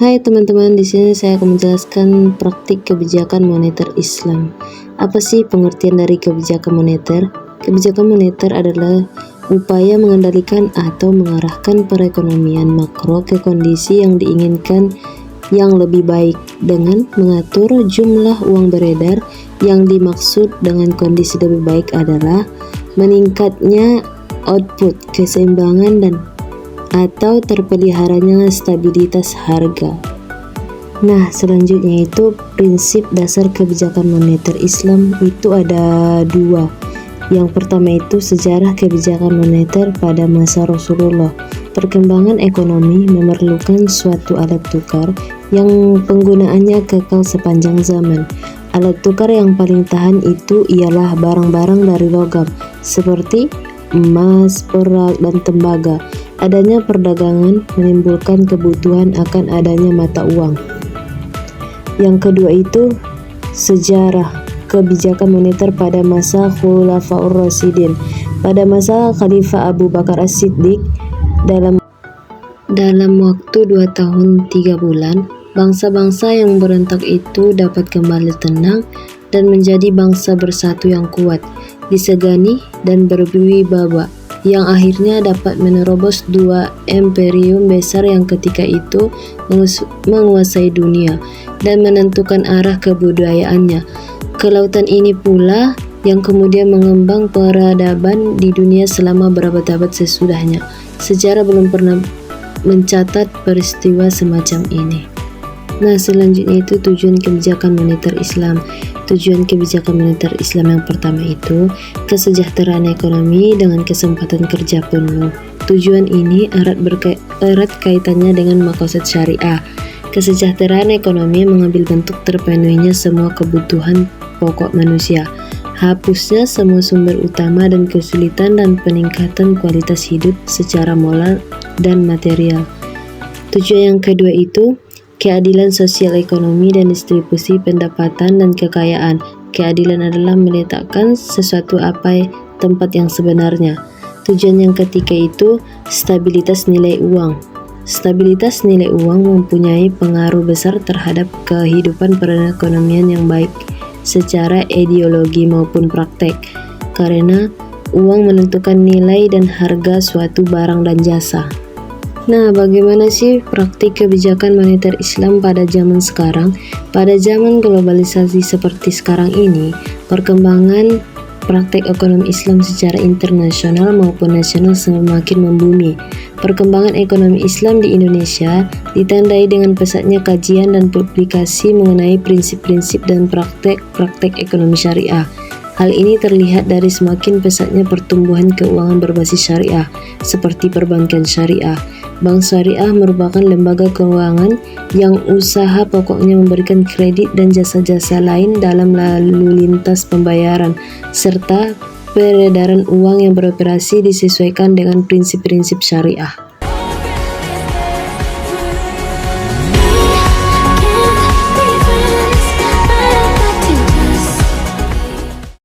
Hai teman-teman, di sini saya akan menjelaskan praktik kebijakan moneter Islam. Apa sih pengertian dari kebijakan moneter? Kebijakan moneter adalah upaya mengendalikan atau mengarahkan perekonomian makro ke kondisi yang diinginkan yang lebih baik dengan mengatur jumlah uang beredar. Yang dimaksud dengan kondisi lebih baik adalah meningkatnya output, keseimbangan dan atau terpeliharanya stabilitas harga. Nah, selanjutnya itu prinsip dasar kebijakan moneter Islam itu ada dua. Yang pertama itu sejarah kebijakan moneter pada masa Rasulullah. Perkembangan ekonomi memerlukan suatu alat tukar yang penggunaannya kekal sepanjang zaman. Alat tukar yang paling tahan itu ialah barang-barang dari logam seperti emas, perak, dan tembaga. Adanya perdagangan menimbulkan kebutuhan akan adanya mata uang. Yang kedua itu sejarah kebijakan moneter pada masa Khulafaur Rasyidin. Pada masa Khalifah Abu Bakar As-Siddiq, dalam waktu 2 tahun 3 bulan, bangsa-bangsa yang berontak itu dapat kembali tenang dan menjadi bangsa bersatu yang kuat, disegani dan berwibawa, yang akhirnya dapat menerobos dua imperium besar yang ketika itu menguasai dunia dan menentukan arah kebudayaannya. Kelautan ini pula yang kemudian mengembang peradaban di dunia selama berabad-abad sesudahnya. Sejarah belum pernah mencatat peristiwa semacam ini. Nah, selanjutnya itu tujuan kebijakan moneter Islam. Tujuan kebijakan moneter Islam yang pertama itu kesejahteraan ekonomi dengan kesempatan kerja penuh. Tujuan ini erat kaitannya dengan maqasid syariah. Kesejahteraan ekonomi mengambil bentuk terpenuhinya semua kebutuhan pokok manusia, hapusnya semua sumber utama dan kesulitan, dan peningkatan kualitas hidup secara moral dan material. Tujuan yang kedua itu keadilan sosial ekonomi dan distribusi pendapatan dan kekayaan. Keadilan adalah meletakkan sesuatu tempat yang sebenarnya. Tujuan yang ketiga itu stabilitas nilai uang. Stabilitas nilai uang mempunyai pengaruh besar terhadap kehidupan perekonomian yang baik secara ideologi maupun praktek, karena uang menentukan nilai dan harga suatu barang dan jasa. Nah, bagaimana sih praktik kebijakan moneter Islam pada zaman sekarang? Pada zaman globalisasi seperti sekarang ini, perkembangan praktik ekonomi Islam secara internasional maupun nasional semakin membumi. Perkembangan ekonomi Islam di Indonesia ditandai dengan pesatnya kajian dan publikasi mengenai prinsip-prinsip dan praktek ekonomi syariah. Hal ini terlihat dari semakin pesatnya pertumbuhan keuangan berbasis syariah, seperti perbankan syariah. Bank syariah merupakan lembaga keuangan yang usaha pokoknya memberikan kredit dan jasa-jasa lain dalam lalu lintas pembayaran, serta peredaran uang yang beroperasi disesuaikan dengan prinsip-prinsip syariah.